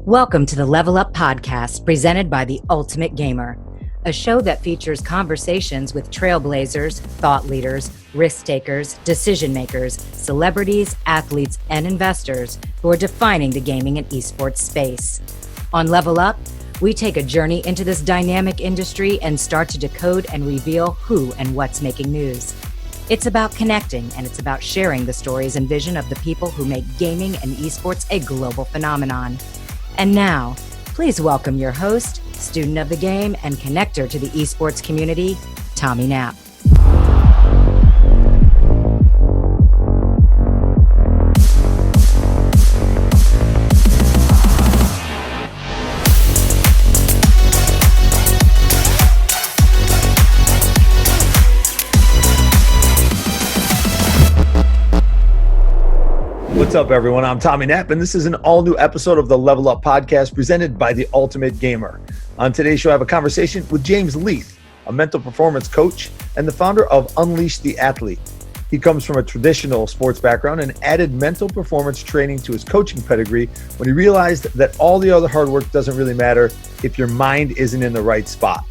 Welcome to the Level Up Podcast, presented by The Ultimate Gamer, a show that features conversations with trailblazers, thought leaders, risk takers, decision makers, celebrities, athletes, and investors who are defining the gaming and esports space. On Level Up, we take a journey into this dynamic industry and start to decode and reveal who and what's making news. It's about connecting, and it's about sharing the stories and vision of the people who make gaming and esports a global phenomenon. And now, please welcome your host, student of the game, and connector to the esports community, Tommy Knapp. What's up, everyone? I'm Tommy Knapp, and this is an all-new episode of the Level Up Podcast presented by The Ultimate Gamer. On today's show, I have a conversation with James Leath, a mental performance coach and the founder of Unleash the Athlete. He comes from a traditional sports background and added mental performance training to his coaching pedigree when he realized that all the other hard work doesn't really matter if your mind isn't in the right spot.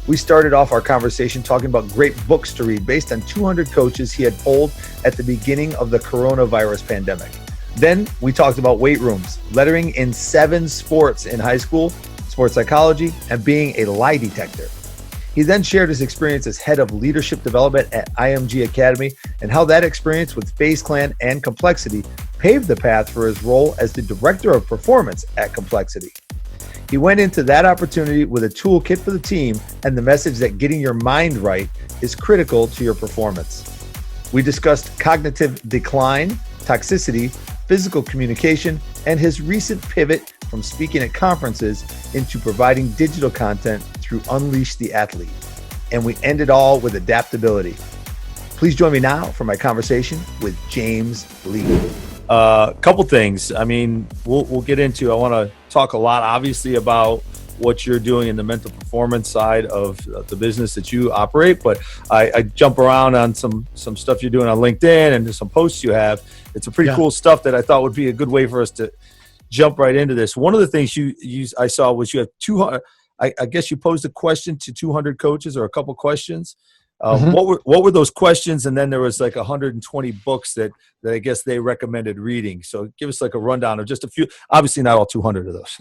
We started off our conversation talking about great books to read based on 200 coaches he had polled at the beginning of the coronavirus pandemic. Then we talked about weight rooms, lettering in 7 sports in high school, sports psychology, and being a lie detector. He then shared his experience as head of leadership development at IMG Academy and how that experience with FaZe Clan and Complexity paved the path for his role as the director of performance at Complexity. He went into that opportunity with a toolkit for the team and the message that getting your mind right is critical to your performance. We discussed cognitive decline, toxicity, physical communication, and his recent pivot from speaking at conferences into providing digital content through Unleash the Athlete. And we end it all with adaptability. Please join me now for my conversation with James Leath. Couple things. I mean, we'll get into. I want to talk a lot, obviously, about what you're doing in the mental performance side of the business that you operate. But I jump around on some stuff you're doing on LinkedIn and some posts you have. It's a pretty cool stuff that I thought would be a good way for us to jump right into this. One of the things I saw was you have 200. I guess you posed a question to 200 coaches or a couple questions. What were those questions? And then there was like 120 books that I guess they recommended reading. So give us like a rundown of just a few, obviously not all 200 of those.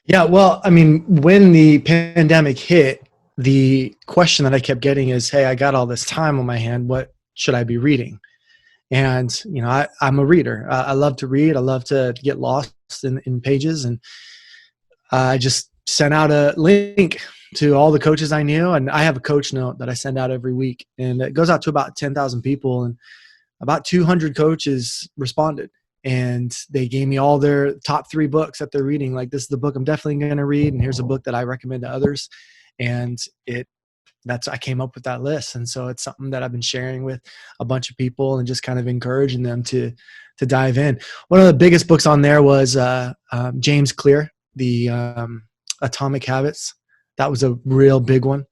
Yeah. Well, I mean, when the pandemic hit, the question that I kept getting is, hey, I got all this time on my hand. What should I be reading? And, you know, I'm a reader. I love to read. I love to get lost in pages. And I just sent out a link to all the coaches I knew. And I have a coach note that I send out every week, and it goes out to about 10,000 people, and about 200 coaches responded, and they gave me all their top 3 books that they're reading. Like, this is the book I'm definitely going to read, and here's a book that I recommend to others. And I came up with that list. And so it's something that I've been sharing with a bunch of people and just kind of encouraging them to dive in. One of the biggest books on there was James Clear, the Atomic Habits. That was a real big one.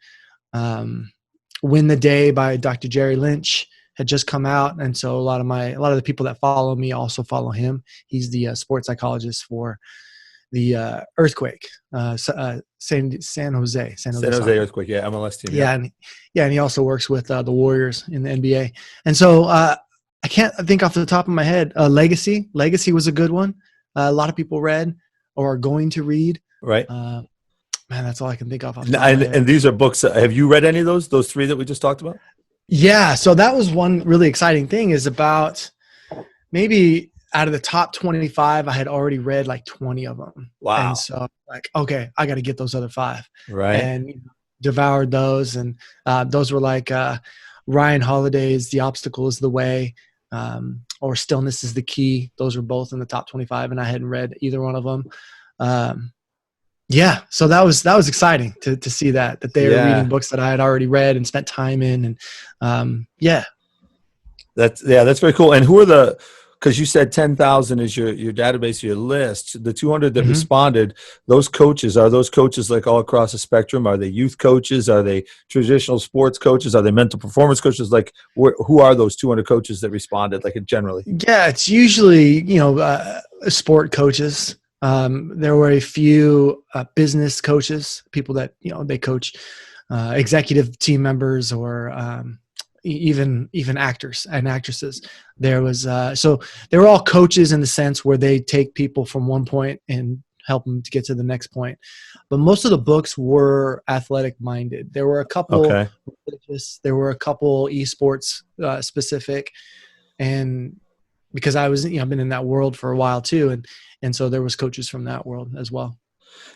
Win the Day by Dr. Jerry Lynch had just come out. And so a lot of the people that follow me also follow him. He's the sports psychologist for the earthquake, San Jose earthquake. Yeah. MLS team. Yeah. And he also works with the Warriors in the NBA. And so I can't think off the top of my head, Legacy was a good one. A lot of people read or are going to read. Right. Man, that's all I can think of. And these are books. Have you read any of those 3 that we just talked about? Yeah. So that was one really exciting thing, is about maybe out of the top 25, I had already read like 20 of them. Wow. And so like, okay, I got to get those other 5. Right. And devoured those. And those were like Ryan Holiday's The Obstacle is the Way, or Stillness is the Key. Those were both in the top 25, and I hadn't read either one of them. Yeah, so that was exciting to see that they were reading books that I had already read and spent time in, and that's very cool. And who are because you said 10,000 is your database, your list. The 200 that responded, those coaches, are those coaches like all across the spectrum? Are they youth coaches? Are they traditional sports coaches? Are they mental performance coaches? Like, who are those 200 coaches that responded? Like, generally? Yeah, it's usually sport coaches. There were a few business coaches, people that, they coach executive team members or even actors and actresses. There was so they were all coaches in the sense where they take people from one point and help them to get to the next point. But most of the books were athletic minded. There were a couple religious, there were a couple esports specific, and because I was, I've been in that world for a while too, and so there was coaches from that world as well.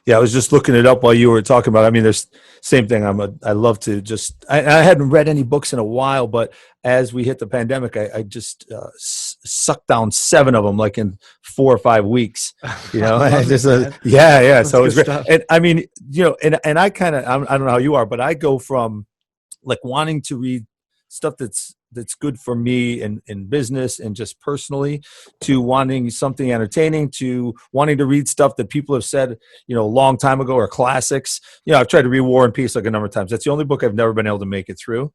Yeah, I was just looking it up while you were talking about it. I mean, there's same thing. I love to just, I hadn't read any books in a while, but as we hit the pandemic, I just sucked down 7 of them, like in 4 or 5 weeks, yeah. So it was great. Stuff. And I mean, and I kind of, I don't know how you are, but I go from like wanting to read stuff that's good for me in business and just personally, to wanting something entertaining, to wanting to read stuff that people have said, a long time ago, or classics. I've tried to read War and Peace like a number of times. That's the only book I've never been able to make it through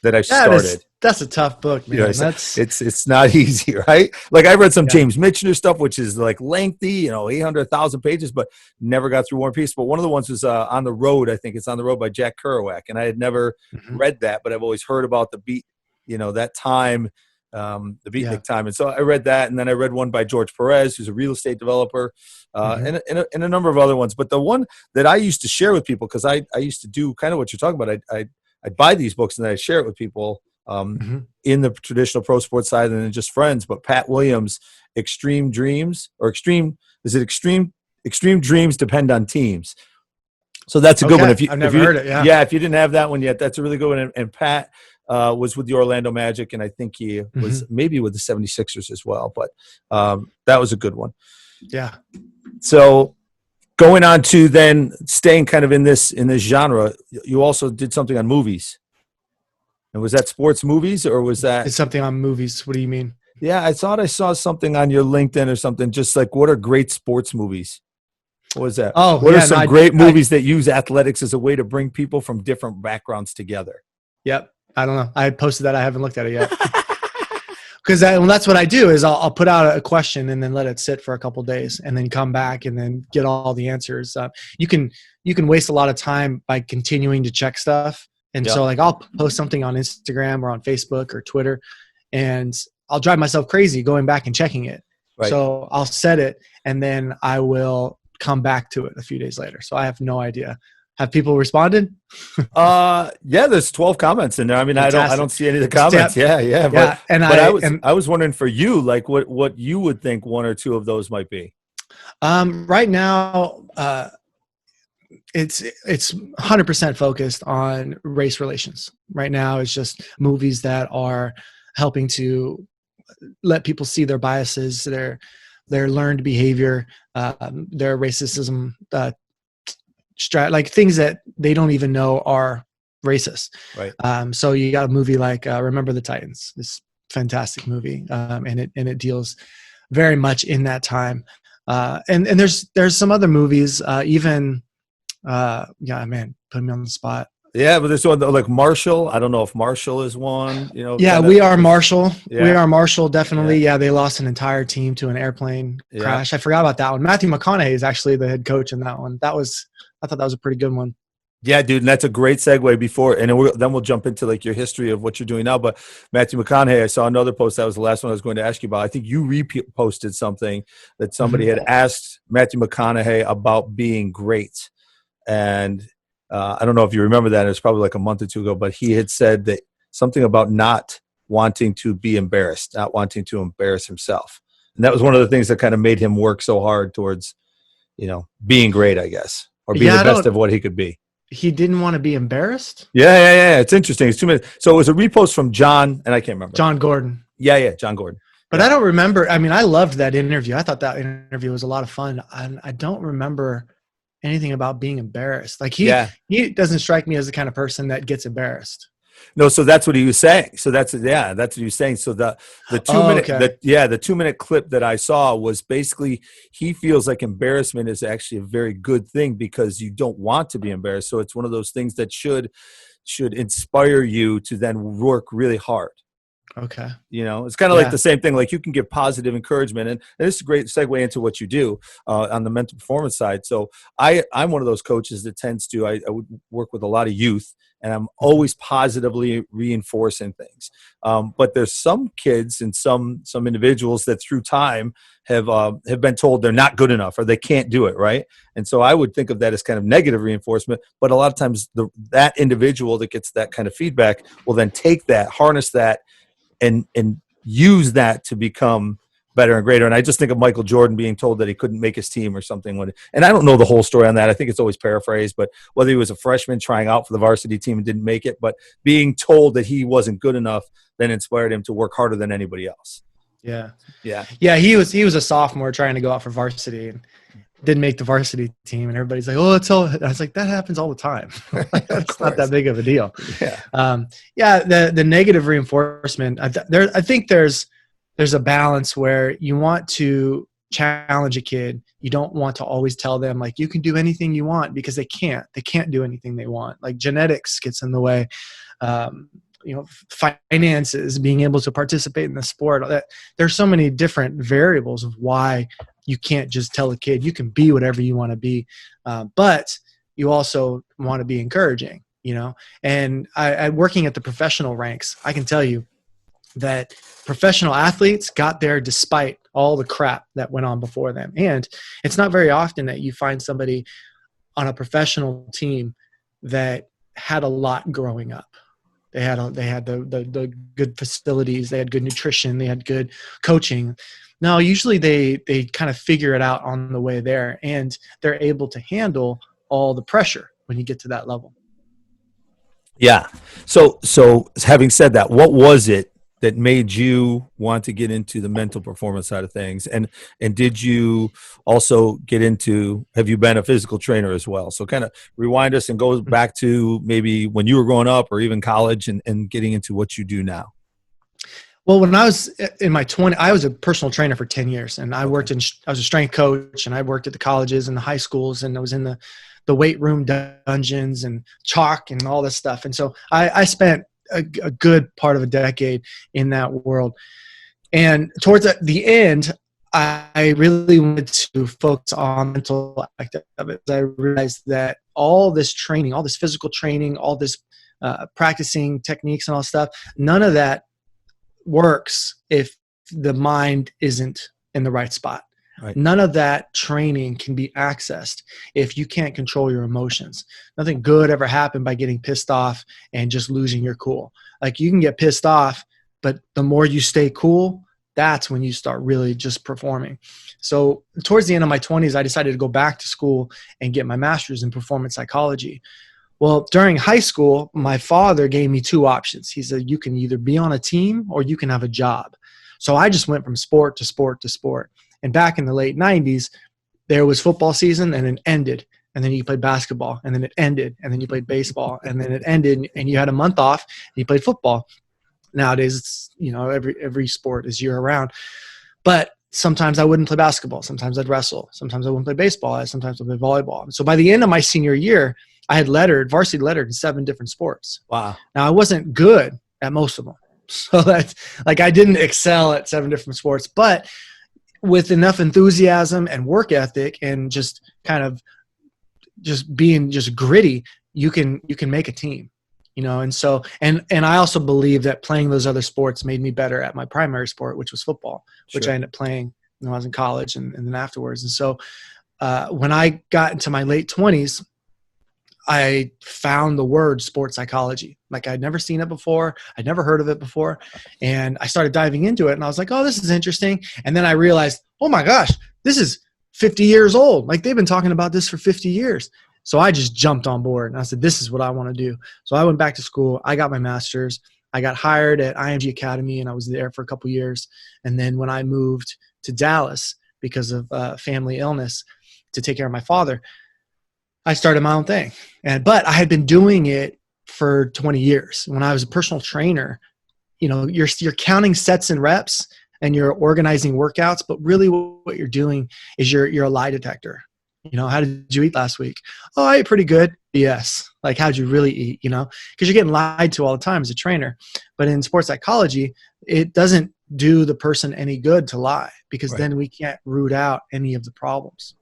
that I've started. That's a tough book, man. It's not easy, right? Like I read some James Michener stuff, which is like lengthy, 800,000 pages, but never got through War and Peace. But one of the ones was On the Road. I think it's On the Road by Jack Kerouac. And I had never read that, but I've always heard about the beat, that time, the beatnik time. And so I read that. And then I read one by George Perez, who's a real estate developer, and a number of other ones. But the one that I used to share with people, because I used to do kind of what you're talking about. I'd buy these books and then I'd share it with people in the traditional pro sports side and then just friends. But Pat Williams, Extreme Dreams, or Extreme Dreams Depend on Teams. So that's a good one. I've never heard it. Yeah. If you didn't have that one yet, that's a really good one. And Pat was with the Orlando Magic, and I think he was maybe with the 76ers as well. But that was a good one. Yeah. So going on to then staying kind of in this genre, you also did something on movies. And was that sports movies, or was that? It's something on movies. What do you mean? Yeah, I thought I saw something on your LinkedIn or something, just like what are great sports movies? What was that? Oh, what are some great movies that use athletics as a way to bring people from different backgrounds together? Yep. I don't know. I posted that. I haven't looked at it yet. Because that's what I do is I'll put out a question and then let it sit for a couple of days and then come back and then get all the answers. You can waste a lot of time by continuing to check stuff. And so like I'll post something on Instagram or on Facebook or Twitter, and I'll drive myself crazy going back and checking it. Right. So I'll set it and then I will come back to it a few days later. So I have no idea. Have people responded? There's 12 comments in there. I mean, fantastic. I don't see any of the comments. But I was wondering for you, like what you would think 1 or 2 of those might be. Right now, it's 100% focused on race relations. Right now, it's just movies that are helping to let people see their biases, their learned behavior, their racism, like things that they don't even know are racist. Right. So you got a movie like Remember the Titans, this fantastic movie, and it deals very much in that time. And there's some other movies, man, put me on the spot. Yeah, but there's one like Marshall. I don't know if Marshall is one. Yeah, We Are Marshall. Yeah. We Are Marshall, definitely. Yeah, they lost an entire team to an airplane crash. I forgot about that one. Matthew McConaughey is actually the head coach in that one. I thought that was a pretty good one. Yeah, dude, and that's a great segue before, and then we'll jump into like your history of what you're doing now. But Matthew McConaughey, I saw another post. That was the last one I was going to ask you about. I think you reposted something that somebody had asked Matthew McConaughey about being great, and I don't know if you remember that. It was probably like a month or 2 ago, but he had said that something about not wanting to be embarrassed, not wanting to embarrass himself, and that was one of the things that kind of made him work so hard towards, being great, I guess, or being the best of what he could be. He didn't want to be embarrassed? Yeah. It's interesting. It's 2 minutes. So it was a repost from John, and I can't remember. John Gordon. Yeah, John Gordon. But I don't remember. I mean, I loved that interview. I thought that interview was a lot of fun. I don't remember anything about being embarrassed. Like he doesn't strike me as the kind of person that gets embarrassed. No, so that's what he was saying. So that's what he was saying. So the 2 minute clip that I saw was basically he feels like embarrassment is actually a very good thing because you don't want to be embarrassed. So it's one of those things that should inspire you to then work really hard. Okay. It's kind of like the same thing. Like, you can give positive encouragement, and this is a great segue into what you do on the mental performance side. So I'm one of those coaches that tends to, I would work with a lot of youth, and I'm always positively reinforcing things. But there's some kids and some individuals that through time have been told they're not good enough or they can't do it, right? And so I would think of that as kind of negative reinforcement. But a lot of times that individual that gets that kind of feedback will then take that, harness that, and use that to become better and greater. And I just think of Michael Jordan being told that he couldn't make his team or something. And I don't know the whole story on that. I think it's always paraphrased, but whether he was a freshman trying out for the varsity team and didn't make it, but being told that he wasn't good enough then inspired him to work harder than anybody else. Yeah. Yeah. Yeah. He was a sophomore trying to go out for varsity and didn't make the varsity team, and everybody's like, "Oh, it's all." I was like, "That happens all the time. It's not that big of a deal." Yeah. The negative reinforcement. I think there's a balance where you want to challenge a kid. You don't want to always tell them like you can do anything you want, because they can't. They can't do anything they want. Like, genetics gets in the way. Finances, being able to participate in the sport. There's so many different variables of why you can't just tell a kid you can be whatever you want to be, but you also want to be encouraging, And I working at the professional ranks, I can tell you that professional athletes got there despite all the crap that went on before them. And it's not very often that you find somebody on a professional team that had a lot growing up. They had the good facilities, they had good nutrition, they had good coaching. No, usually they kind of figure it out on the way there, and they're able to handle all the pressure when you get to that level. Yeah. So having said that, what was it that made you want to get into the mental performance side of things? And did you also get into, have you been a physical trainer as well? So kind of rewind us and go back to maybe when you were growing up or even college and getting into what you do now. Well, when I was in my 20s, I was a personal trainer for 10 years, and I was a strength coach, and I worked at the colleges and the high schools, and I was in the weight room dungeons and chalk and all this stuff. And so I spent a good part of a decade in that world. And towards the end, I really wanted to focus on mental aspect of it. I realized that all this training, all this physical training, all this practicing techniques and all stuff, none of that works if the mind isn't in the right spot. Right. None of that training can be accessed if you can't control your emotions. Nothing good ever happened by getting pissed off and just losing your cool. Like, you can get pissed off, but the more you stay cool, that's when you start really just performing. So towards the end of my 20s, I decided to go back to school and get my master's in performance psychology. Well, during high school, my father gave me two options. He said, you can either be on a team or you can have a job. So I just went from sport to sport to sport. And back in the late 90s, there was football season and it ended. And then you played basketball, and then it ended. And then you played baseball, and then it ended. And you had a month off and you played football. Nowadays, it's, every sport is year round. But sometimes I wouldn't play basketball. Sometimes I'd wrestle. Sometimes I wouldn't play baseball. Sometimes I'd play volleyball. So by the end of my senior year, I had varsity lettered in 7 different sports. Wow. Now, I wasn't good at most of them. So that's like, I didn't excel at 7 different sports, but with enough enthusiasm and work ethic and just kind of just being just gritty, you can make a team, And so, and I also believe that playing those other sports made me better at my primary sport, which was football, which I ended up playing when I was in college and then afterwards. And so when I got into my late 20s, I found the word sports psychology. Like, I'd never seen it before. I'd never heard of it before. And I started diving into it, and I was like, oh, this is interesting. And then I realized, oh my gosh, this is 50 years old. Like, they've been talking about this for 50 years. So I just jumped on board, and I said, this is what I want to do. So I went back to school. I got my master's. I got hired at IMG Academy, and I was there for a couple years. And then when I moved to Dallas because of family illness to take care of my father, I started my own thing. But I had been doing it for 20 years. When I was a personal trainer, you're counting sets and reps and you're organizing workouts, but really what you're doing is you're a lie detector. How did you eat last week? Oh, I ate pretty good. Yes. Like, how'd you really eat? Because you're getting lied to all the time as a trainer. But in sports psychology, it doesn't do the person any good to lie, because then we can't root out any of the problems.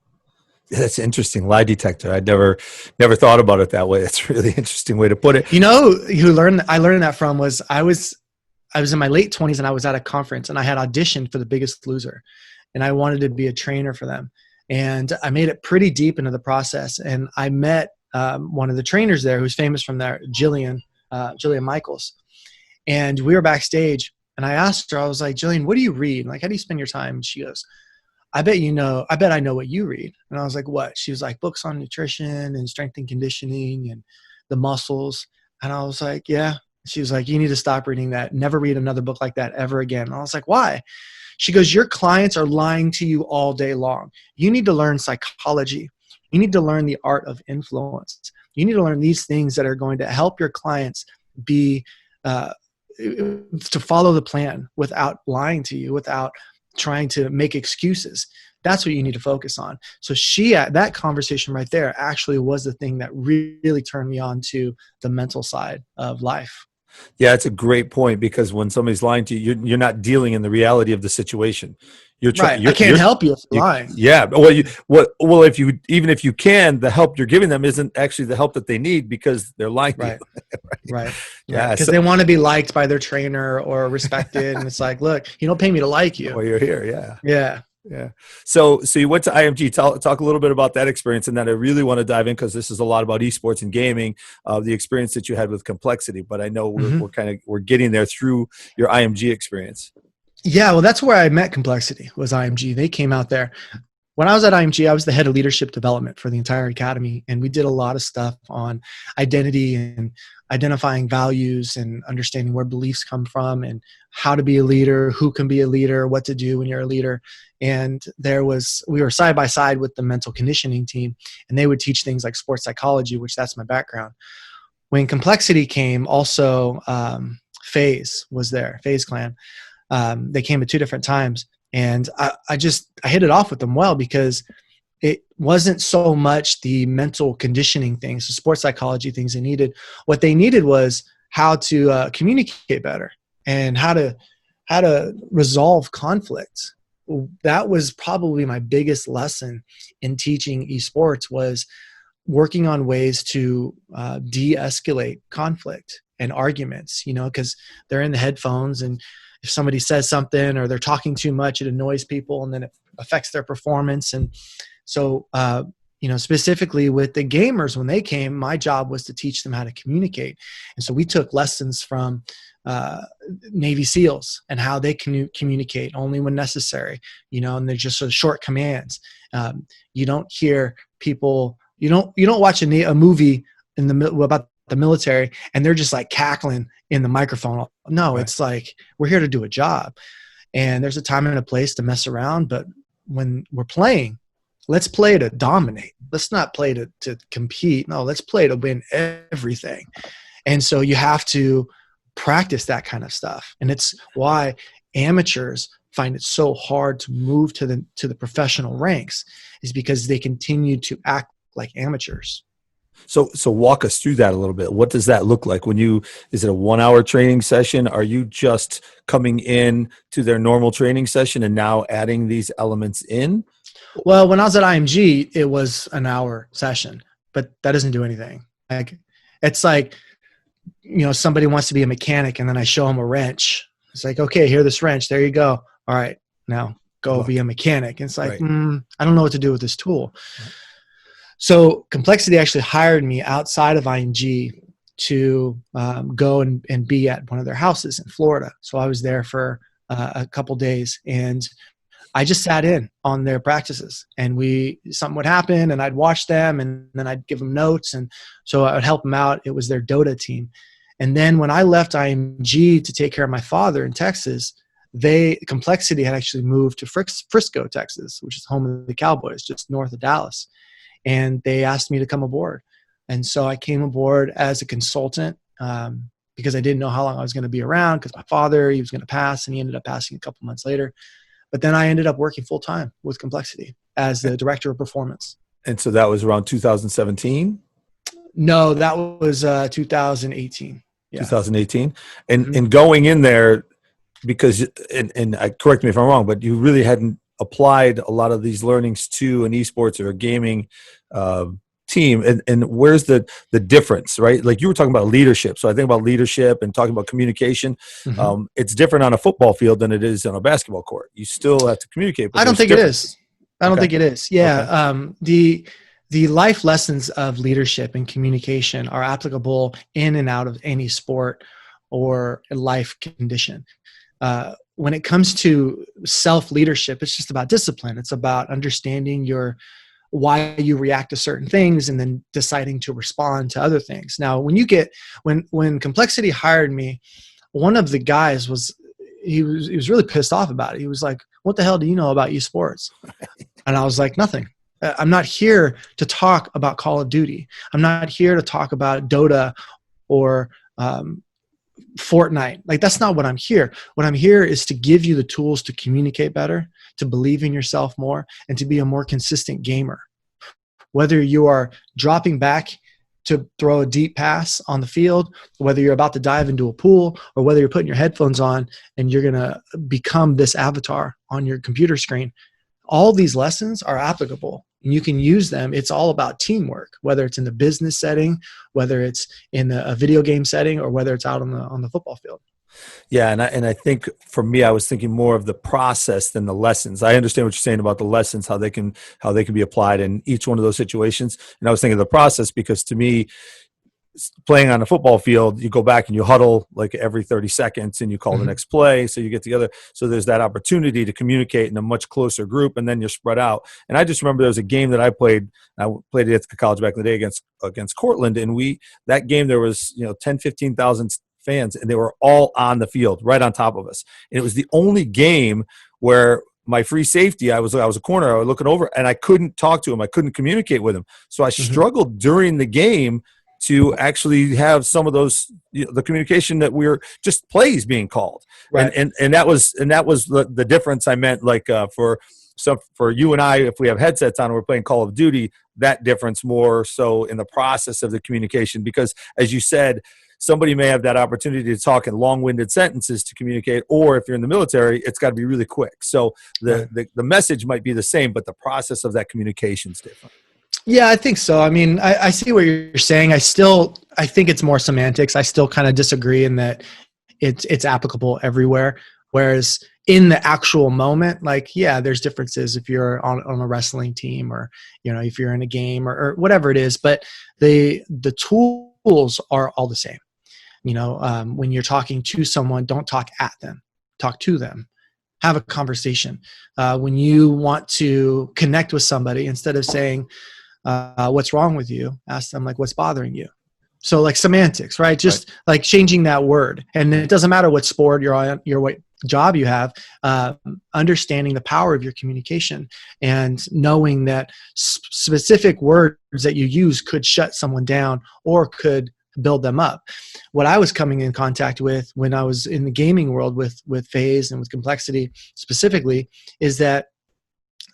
Yeah, that's interesting. Lie detector. I'd never thought about it that way. It's a really interesting way to put it. Who I learned that from was I was in my late 20s, and I was at a conference, and I had auditioned for The Biggest Loser, and I wanted to be a trainer for them. And I made it pretty deep into the process, and I met one of the trainers there who's famous from there, Jillian Michaels. And we were backstage, and I asked her, I was like, Jillian, what do you read? Like, how do you spend your time? And she goes, I bet I know what you read. And I was like, what? She was like, books on nutrition and strength and conditioning and the muscles. And I was like, yeah. She was like, you need to stop reading that. Never read another book like that ever again. And I was like, why? She goes, your clients are lying to you all day long. You need to learn psychology. You need to learn the art of influence. You need to learn these things that are going to help your clients be to follow the plan without lying to you, without trying to make excuses. That's what you need to focus on. So that conversation right there actually was the thing that really turned me on to the mental side of life. Yeah, it's a great point, because when somebody's lying to you, you're not dealing in the reality of the situation. You're trying. Right. I can't help you if you're lying. Yeah. Well, if you can, the help you're giving them isn't actually the help that they need, because they're lying to you. Right. Yeah. Because they want to be liked by their trainer or respected, and it's like, look, you don't pay me to like you. Well, you're here. Yeah. Yeah. Yeah. So you went to IMG. Talk a little bit about that experience, and then I really want to dive in, because this is a lot about esports and gaming, the experience that you had with Complexity. But I know we're getting there through your IMG experience. Yeah, well, that's where I met Complexity, was IMG. They came out there. When I was at IMG, I was the head of leadership development for the entire academy, and we did a lot of stuff on identity and identifying values and understanding where beliefs come from and how to be a leader, who can be a leader, what to do when you're a leader. And we were side by side with the mental conditioning team, and they would teach things like sports psychology, which that's my background. When Complexity came, also FaZe was there, FaZe Clan. They came at 2 different times. And I hit it off with them well, because it wasn't so much the mental conditioning things, the sports psychology things they needed. What they needed was how to communicate better and how to resolve conflict. That was probably my biggest lesson in teaching esports, was working on ways to de-escalate conflict and arguments, because they're in the headphones, and if somebody says something or they're talking too much, it annoys people, and then it affects their performance. And so, specifically with the gamers, when they came, my job was to teach them how to communicate. And so we took lessons from Navy SEALs and how they can communicate only when necessary, and they're just sort of short commands. You don't hear people, you don't watch a movie about the military and they're just like cackling in the microphone. No, right. It's like, we're here to do a job, and there's a time and a place to mess around. But when we're playing, let's play to dominate. Let's not play to compete. No, let's play to win everything. And so you have to practice that kind of stuff. And it's why amateurs find it so hard to move to the professional ranks, is because they continue to act like amateurs. So walk us through that a little bit. What does that look like is it a 1-hour training session? Are you just coming in to their normal training session and now adding these elements in? Well, when I was at IMG, it was an hour session, but that doesn't do anything. It's like, somebody wants to be a mechanic and then I show them a wrench. It's like, okay, here, this wrench, there you go. All right, now go be a mechanic. And it's like, right. I don't know what to do with this tool. Right. So Complexity actually hired me outside of IMG to go and be at one of their houses in Florida. So I was there for a couple days, and I just sat in on their practices, and something would happen and I'd watch them, and then I'd give them notes. And so I would help them out. It was their Dota team. And then when I left IMG to take care of my father in Texas, Complexity had actually moved to Frisco, Texas, which is home of the Cowboys, just north of Dallas. And they asked me to come aboard. And so I came aboard as a consultant because I didn't know how long I was going to be around, because my father, he was going to pass, and he ended up passing a couple months later. But then I ended up working full-time with Complexity as the director of performance. And so that was around 2017? No, that was 2018. Yeah. 2018. And going in there, because, and correct me if I'm wrong, but you really hadn't applied a lot of these learnings to an esports or a gaming team. And where's the difference, right? Like you were talking about leadership. So I think about leadership and talking about communication. It's different on a football field than it is on a basketball court. You still have to communicate. I don't think it is. I don't think it is. Yeah. Okay. The life lessons of leadership and communication are applicable in and out of any sport or life condition. When it comes to self-leadership, it's just about discipline. It's about understanding why you react to certain things and then deciding to respond to other things. Now, when Complexity hired me, one of the guys was really pissed off about it. He was like, "What the hell do you know about esports?" And I was like, "Nothing. I'm not here to talk about Call of Duty. I'm not here to talk about Dota or Fortnite. Like, that's not what I'm here. What I'm here is to give you the tools to communicate better, to believe in yourself more, and to be a more consistent gamer. Whether you are dropping back to throw a deep pass on the field, whether you're about to dive into a pool, or whether you're putting your headphones on and you're going to become this avatar on your computer screen, all these lessons are applicable. And you can use them. It's all about teamwork, whether it's in the business setting, whether it's in a video game setting, or whether it's out on the football field. Yeah, and I think for me, I was thinking more of the process than the lessons. I understand what you're saying about the lessons, how they can be applied in each one of those situations. And I was thinking of the process because to me, playing on a football field, you go back and you huddle like every 30 seconds and you call the next play. So you get together. So there's that opportunity to communicate in a much closer group, and then you're spread out. And I just remember there was a game that I played it at the college back in the day against Cortland. And that game, there was, 10, 15,000 fans, and they were all on the field right on top of us. And it was the only game where my free safety, I was a corner, I was looking over and I couldn't talk to him. I couldn't communicate with him. So I struggled during the game to actually have some of those, the communication that we're just plays being called. Right. And that was the difference I meant, like for you and I, if we have headsets on and we're playing Call of Duty, that difference more so in the process of the communication, because as you said, somebody may have that opportunity to talk in long-winded sentences to communicate, or if you're in the military, it's got to be really quick. So the message might be the same, but the process of that communication is different. Yeah, I think so. I mean, I see what you're saying. I think it's more semantics. I still kind of disagree in that it's applicable everywhere. Whereas in the actual moment, like, yeah, there's differences if you're on a wrestling team or, if you're in a game or whatever it is, but the tools are all the same. When you're talking to someone, don't talk at them, talk to them. Have a conversation. When you want to connect with somebody, instead of saying, what's wrong with you, ask them, like, what's bothering you? So, like, semantics, right? Just like changing that word. And it doesn't matter what sport you're on, what job you have, understanding the power of your communication and knowing that specific words that you use could shut someone down or could build them up. What I was coming in contact with when I was in the gaming world with FaZe and with Complexity specifically is that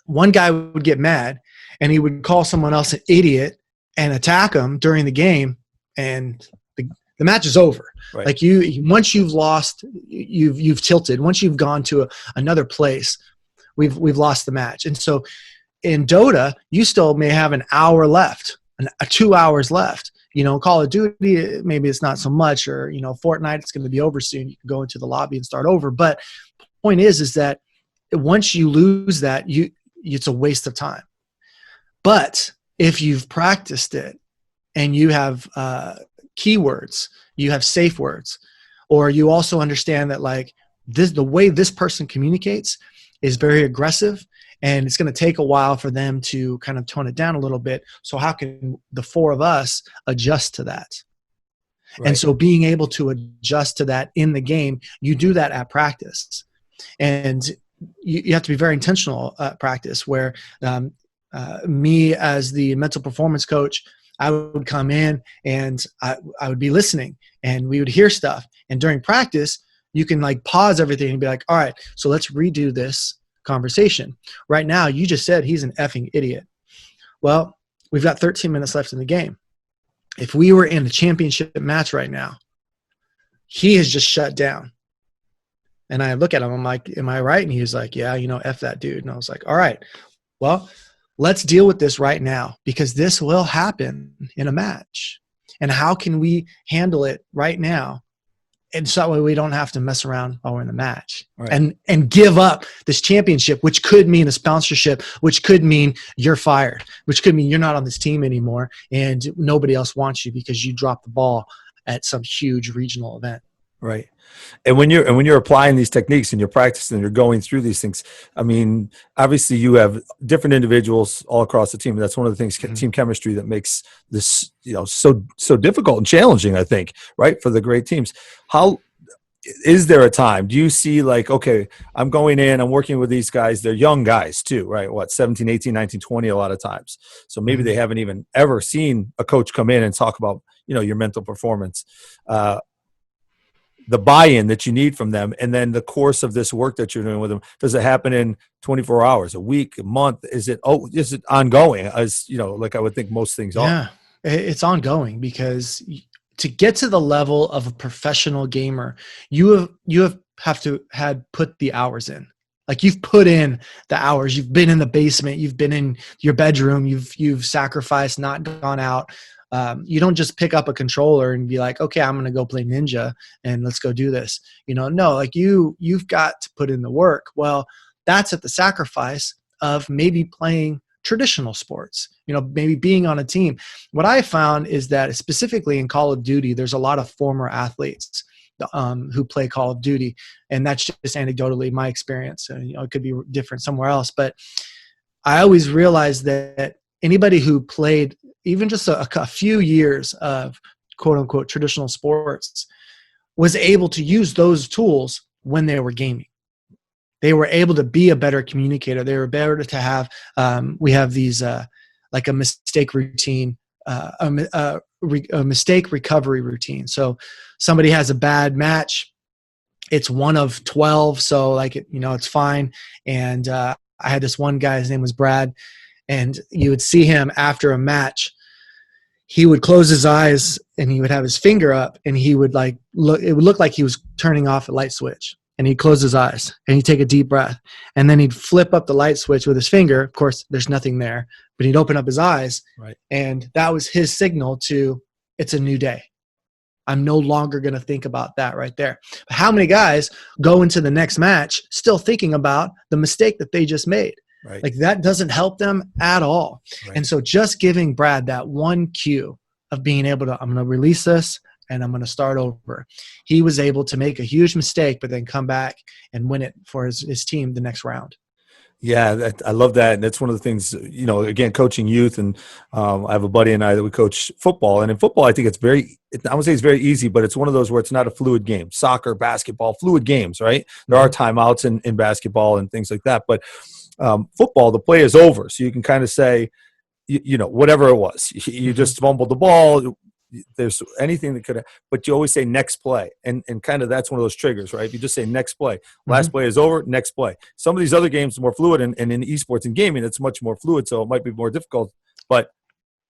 one guy would get mad and he would call someone else an idiot and attack them during the game, and the match is over. Right. Like, once you've lost, you've tilted. Once you've gone to another place, we've lost the match. And so in Dota, you still may have an hour left, 2 hours left. Call of Duty, maybe it's not so much, or, Fortnite, it's going to be over soon. You can go into the lobby and start over. But the point is that once you lose that, it's a waste of time. But if you've practiced it and you have keywords, you have safe words, or you also understand that, like, the way this person communicates is very aggressive, and it's going to take a while for them to kind of tone it down a little bit. So how can the four of us adjust to that? Right. And so being able to adjust to that in the game, you do that at practice. And you have to be very intentional at practice, where me as the mental performance coach, I would come in and I would be listening and we would hear stuff. And during practice, you can, like, pause everything and be like, all right, so let's redo this conversation. Right now, you just said he's an effing idiot. well, we've got 13 minutes left in the game. If we were in a championship match right now, he has just shut down. And I look at him, I'm like, am I right? And he was like, yeah, F that dude. And I was like, all right, well, let's deal with this right now, because this will happen in a match. And how can we handle it right now? And so that way we don't have to mess around while we're in the match, right, and give up this championship, which could mean a sponsorship, which could mean you're fired, which could mean you're not on this team anymore and nobody else wants you because you dropped the ball at some huge regional event. Right. And when you're applying these techniques and you're practicing and you're going through these things, I mean, obviously you have different individuals all across the team. That's one of the things, team chemistry, that makes this, so difficult and challenging, I think, right, for the great teams. How is there a time? Do you see like, okay, I'm going in, I'm working with these guys. They're young guys too, right? 17, 18, 19, 20 a lot of times. So maybe they haven't even ever seen a coach come in and talk about, your mental performance. The buy-in that you need from them, and then the course of this work that you're doing with them. Does it happen in 24 hours, a week, a month? Is it ongoing? As like I would think most things are. Yeah, it's ongoing, because to get to the level of a professional gamer, you have to put the hours in. Like, you've put in the hours. You've been in the basement. You've been in your bedroom. You've sacrificed, not gone out. You don't just pick up a controller and be like, okay, I'm going to go play Ninja and let's go do this. No, like you've got to put in the work. Well, that's at the sacrifice of maybe playing traditional sports, maybe being on a team. What I found is that specifically in Call of Duty, there's a lot of former athletes who play Call of Duty. And that's just anecdotally my experience. It could be different somewhere else. But I always realized that anybody who played even just a few years of quote unquote traditional sports was able to use those tools when they were gaming. They were able to be a better communicator. They were better to have, we have these, like a mistake routine, a mistake recovery routine. So somebody has a bad match. It's 1 of 12. So it's fine. And I had this one guy, his name was Brad. And you would see him after a match, he would close his eyes and he would have his finger up, and he would it would look like he was turning off a light switch, and he'd close his eyes and he'd take a deep breath, and then he'd flip up the light switch with his finger. Of course, there's nothing there, but he'd open up his eyes. Right. And that was his signal to, it's a new day. I'm no longer going to think about that right there. But how many guys go into the next match still thinking about the mistake that they just made? Right. Like, that doesn't help them at all. Right. And so just giving Brad that one cue of being able to, I'm going to release this and I'm going to start over. He was able to make a huge mistake, but then come back and win it for his team the next round. Yeah, I love that. And that's one of the things, again, coaching youth. And I have a buddy and I that we coach football. And in football, I think I would say it's very easy, but it's one of those where it's not a fluid game. Soccer, basketball, fluid games, right? There are timeouts in basketball and things like that. But football, the play is over. So you can kind of say, whatever it was, you just fumbled the ball. There's anything that could have, but you always say next play. And kind of that's one of those triggers, right? If you just say next play, last play is over, next play. Some of these other games are more fluid, and in esports and gaming, it's much more fluid. So it might be more difficult, but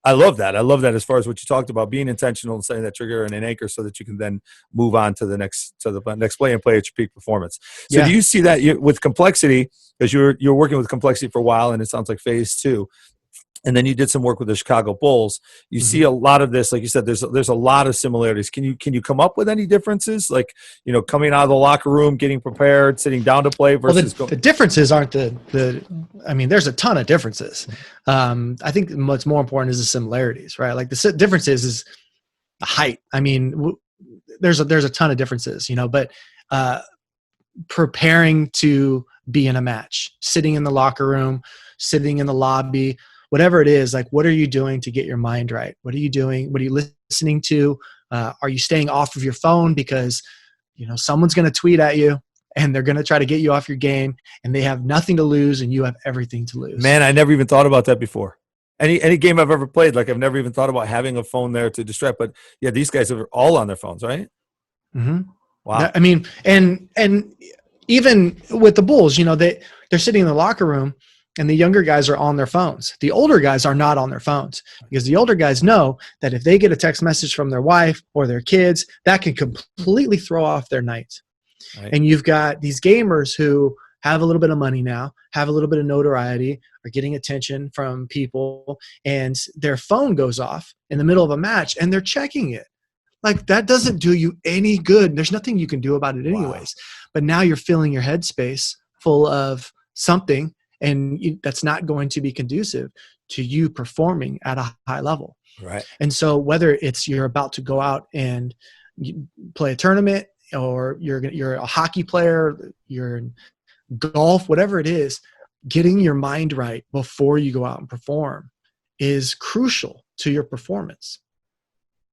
I love that. I love that as far as what you talked about, being intentional and setting that trigger and an anchor so that you can then move on to the next play and play at your peak performance. So do you see that with complexity, because you're working with complexity for a while, and it sounds like phase 2, and then you did some work with the Chicago Bulls. You see a lot of this, like you said, there's a lot of similarities. Can you come up with any differences? Like, coming out of the locker room, getting prepared, sitting down to play versus the differences aren't there's a ton of differences. I think what's more important is the similarities, right? Like, the differences is the height. I mean, there's a ton of differences, but preparing to be in a match, sitting in the locker room, sitting in the lobby, whatever it is, like, what are you doing to get your mind right? What are you doing? What are you listening to? Are you staying off of your phone because, someone's going to tweet at you and they're going to try to get you off your game, and they have nothing to lose and you have everything to lose. Man, I never even thought about that before. Any game I've ever played, like, I've never even thought about having a phone there to distract. But yeah, these guys are all on their phones, right? Mm-hmm. Wow. I mean, and even with the Bulls, they're sitting in the locker room, and the younger guys are on their phones. The older guys are not on their phones, because the older guys know that if they get a text message from their wife or their kids, that can completely throw off their night. Right. And you've got these gamers who have a little bit of money now, have a little bit of notoriety, are getting attention from people, and their phone goes off in the middle of a match and they're checking it. Like, that doesn't do you any good. There's nothing you can do about it anyways. Wow. But now you're filling your headspace full of something, and that's not going to be conducive to you performing at a high level. Right. And so whether it's you're about to go out and play a tournament, or you're a hockey player, you're in golf, whatever it is, getting your mind right before you go out and perform is crucial to your performance.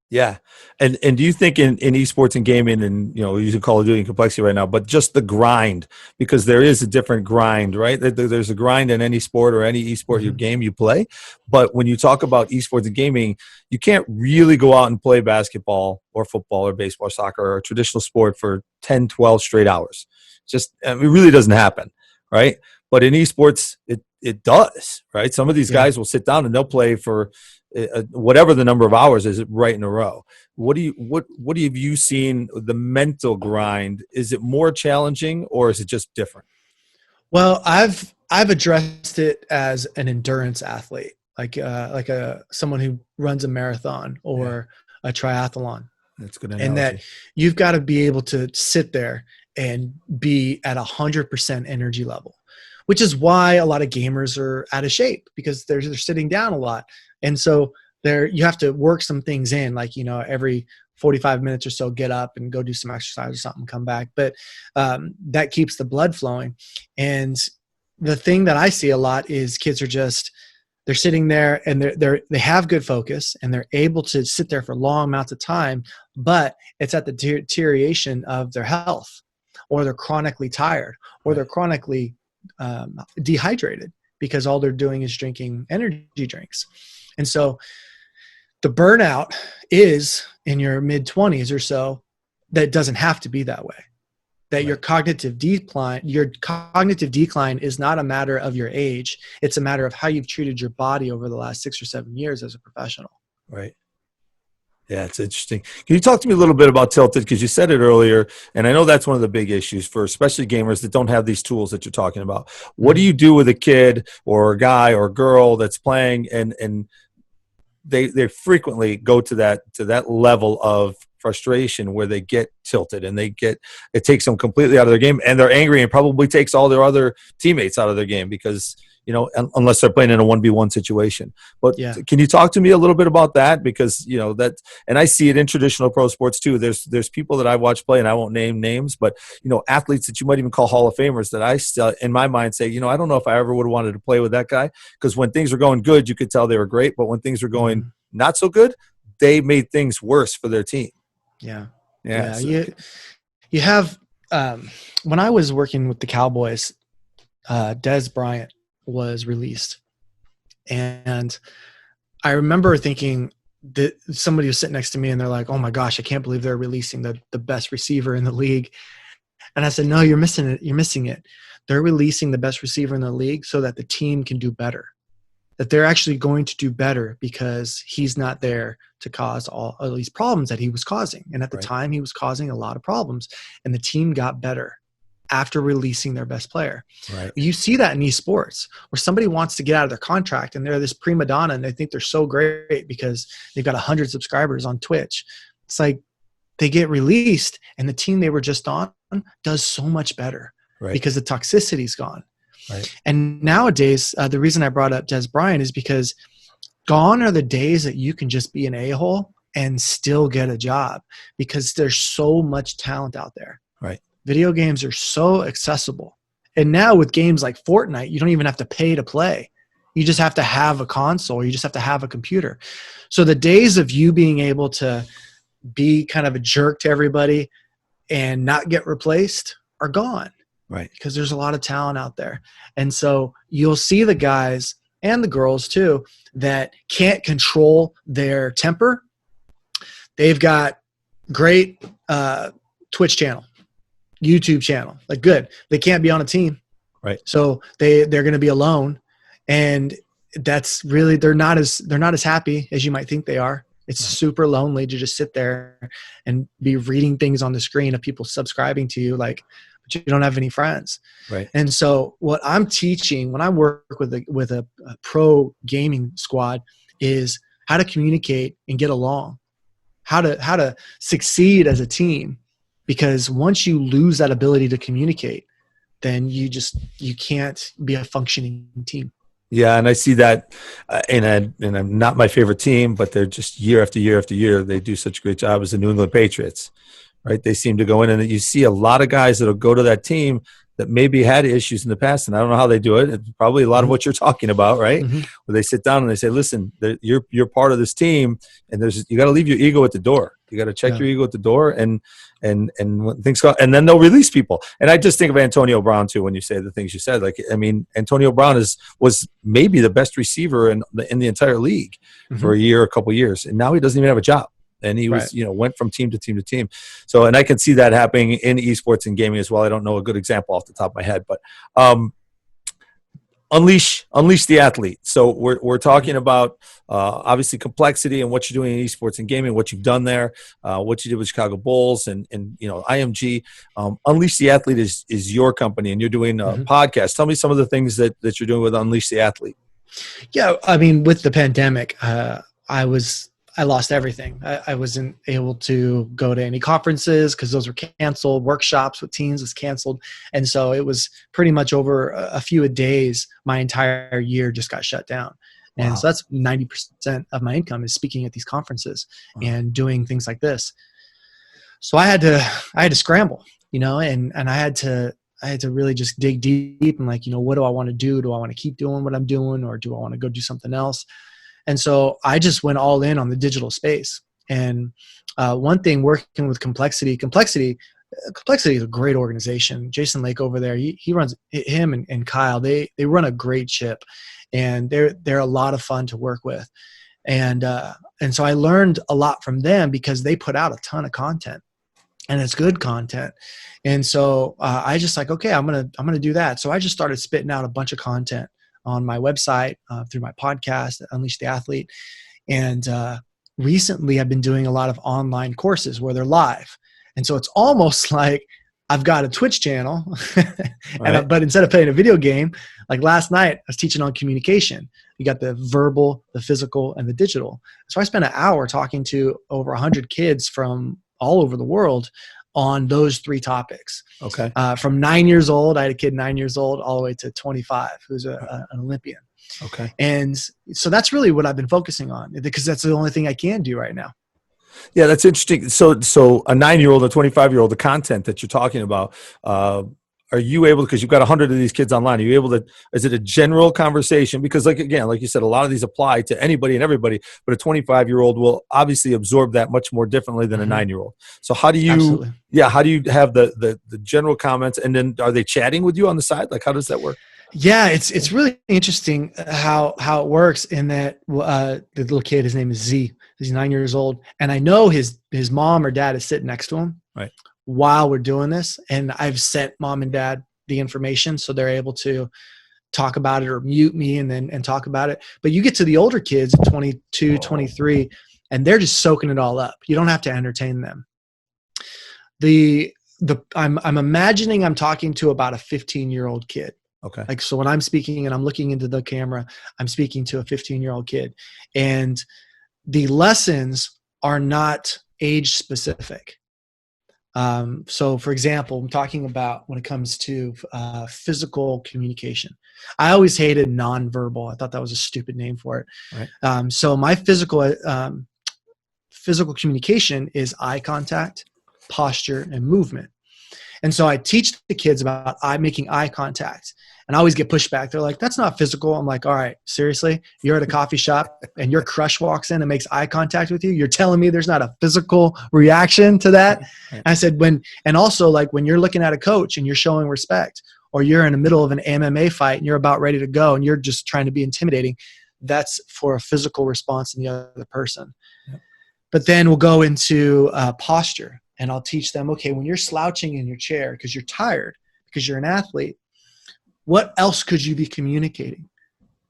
Yeah. And do you think in esports and gaming, and, we're using Call of Duty and complexity right now, but just the grind, because there is a different grind, right? There's a grind in any sport or any esport, your game you play. But when you talk about esports and gaming, you can't really go out and play basketball or football or baseball or soccer or a traditional sport for 10, 12 straight hours. It really doesn't happen, right? But in esports, it does, right? Some of these guys will sit down and they'll play for whatever the number of hours is, right in a row. What have you seen the mental grind? Is it more challenging, or is it just different? Well, I've addressed it as an endurance athlete, like someone who runs a marathon or a triathlon. That's good analogy. And that you've got to be able to sit there and be at 100% energy level, which is why a lot of gamers are out of shape, because they're sitting down a lot. And so you have to work some things in, like, every 45 minutes or so, get up and go do some exercise or something, come back. But that keeps the blood flowing. And the thing that I see a lot is kids are they're sitting there and they have good focus and they're able to sit there for long amounts of time, but it's at the deterioration of their health, or they're chronically tired, or they're chronically dehydrated, because all they're doing is drinking energy drinks. And so the burnout is in your mid-20s or so. That doesn't have to be that way. That your cognitive decline is not a matter of your age. It's a matter of how you've treated your body over the last 6 or 7 years as a professional. Right. Yeah, it's interesting. Can you talk to me a little bit about Tilted? Because you said it earlier, and I know that's one of the big issues for especially gamers that don't have these tools that you're talking about. What do you do with a kid or a guy or a girl that's playing and they frequently go to that level of frustration where they get tilted and it takes them completely out of their game, and they're angry and probably takes all their other teammates out of their game, because unless they're playing in a 1v1 situation. But can you talk to me a little bit about that? Because, and I see it in traditional pro sports too. There's people that I watch play, and I won't name names, but, athletes that you might even call Hall of Famers that I still, in my mind, say, I don't know if I ever would have wanted to play with that guy, because when things were going good, you could tell they were great. But when things were going not so good, they made things worse for their team. Yeah. So. You have, when I was working with the Cowboys, Des Bryant was released, and I remember thinking that somebody was sitting next to me and they're like, "Oh my gosh, I can't believe they're releasing the best receiver in the league." And I said, "No, you're missing it. They're releasing the best receiver in the league so that the team can do better, that they're actually going to do better, because he's not there to cause all of these problems that he was causing." And at the time, he was causing a lot of problems, and the team got better after releasing their best player. Right. You see that in esports, where somebody wants to get out of their contract and they're this prima donna and they think they're so great because they've got 100 subscribers on Twitch. It's like they get released and the team they were just on does so much better because the toxicity's gone. Right. And nowadays, the reason I brought up Des Bryant is because gone are the days that you can just be an a-hole and still get a job, because there's so much talent out there. Right. Video games are so accessible. And now with games like Fortnite, you don't even have to pay to play. You just have to have a console. You just have to have a computer. So the days of you being able to be kind of a jerk to everybody and not get replaced are gone. Right. Because there's a lot of talent out there. And so you'll see the guys and the girls too that can't control their temper. They've got great Twitch channel, YouTube channel, like good. They can't be on a team. Right. So they're going to be alone. And that's really, they're not as happy as you might think they are. It's super lonely to just sit there and be reading things on the screen of people subscribing to you, like, but you don't have any friends. Right. And so what I'm teaching when I work with a pro gaming squad is how to communicate and get along, how to succeed as a team. Because once you lose that ability to communicate, then you can't be a functioning team. Yeah, and I see that, and I'm not my favorite team, but they're just year after year after year. They do such a great job as the New England Patriots, right? They seem to go in, and you see a lot of guys that'll go to that team that maybe had issues in the past, and I don't know how they do it. It's probably a lot of what you're talking about, right? Mm-hmm. Where they sit down and they say, "Listen, you're part of this team, and you got to leave your ego at the door. You got to check your ego at the door, and when things go, and then they'll release people." And I just think of Antonio Brown too when you say the things you said. Like, I mean, Antonio Brown was maybe the best receiver in the entire league for a couple years, and now he doesn't even have a job. And he was, went from team to team to team. So, and I can see that happening in esports and gaming as well. I don't know a good example off the top of my head, but unleash the athlete. So we're talking about obviously complexity and what you're doing in esports and gaming, what you've done there, what you did with Chicago Bulls and IMG. Unleash the Athlete is your company, and you're doing a podcast. Tell me some of the things that you're doing with Unleash the Athlete. Yeah, I mean, with the pandemic, I lost everything. I wasn't able to go to any conferences because those were canceled. Workshops with teams was canceled. And so it was pretty much over a few days, my entire year just got shut down. Wow. And so that's 90% of my income is speaking at these conferences and doing things like this. So I had to scramble, and I had to really just dig deep and what do I want to do? Do I want to keep doing what I'm doing, or do I want to go do something else? And so I just went all in on the digital space. And one thing, working with Complexity is a great organization. Jason Lake over there, he runs, him and Kyle, they run a great ship, and they're a lot of fun to work with. And so I learned a lot from them because they put out a ton of content, and it's good content. And so I just okay, I'm gonna do that. So I just started spitting out a bunch of content on my website, through my podcast, Unleash the Athlete. And recently I've been doing a lot of online courses where they're live. And so it's almost like I've got a Twitch channel, but instead of playing a video game, like last night, I was teaching on communication. You got the verbal, the physical, and the digital. So I spent an hour talking to over 100 kids from all over the world on those three topics. Okay. From 9 years old, I had a kid 9 years old, all the way to 25, who's an Olympian. Okay. And so that's really what I've been focusing on, because that's the only thing I can do right now. Yeah, that's interesting. So a 9-year-old, a 25-year-old, the content that you're talking about, are you able, because you've got 100 of these kids online, are you able to, is it a general conversation? Because like you said, a lot of these apply to anybody and everybody, but a 25-year-old will obviously absorb that much more differently than a 9-year-old. So how do you, Absolutely. how do you have the general comments, and then are they chatting with you on the side? Like, how does that work? Yeah, it's really interesting how it works in that the little kid, his name is Z. He's 9 years old, and I know his mom or dad is sitting next to him right while we're doing this, and I've sent mom and dad the information so they're able to talk about it or mute me and talk about it. But you get to the older kids, 22, 23, and they're just soaking it all up. You don't have to entertain them. I'm imagining I'm talking to about a 15-year-old kid. Okay. So when I'm speaking and I'm looking into the camera, I'm speaking to a 15-year-old kid, and the lessons are not age specific. So for example, I'm talking about when it comes to physical communication. I always hated nonverbal. I thought that was a stupid name for it. Right. So my physical communication is eye contact, posture, and movement. And so I teach the kids about making eye contact, and I always get pushback. They're like, that's not physical. I'm like, all right, seriously? You're at a coffee shop and your crush walks in and makes eye contact with you. You're telling me there's not a physical reaction to that? And I said, and also like when you're looking at a coach and you're showing respect, or you're in the middle of an MMA fight and you're about ready to go and you're just trying to be intimidating, that's for a physical response in the other person. Yep. But then we'll go into posture. And I'll teach them, okay, when you're slouching in your chair because you're tired, because you're an athlete, what else could you be communicating?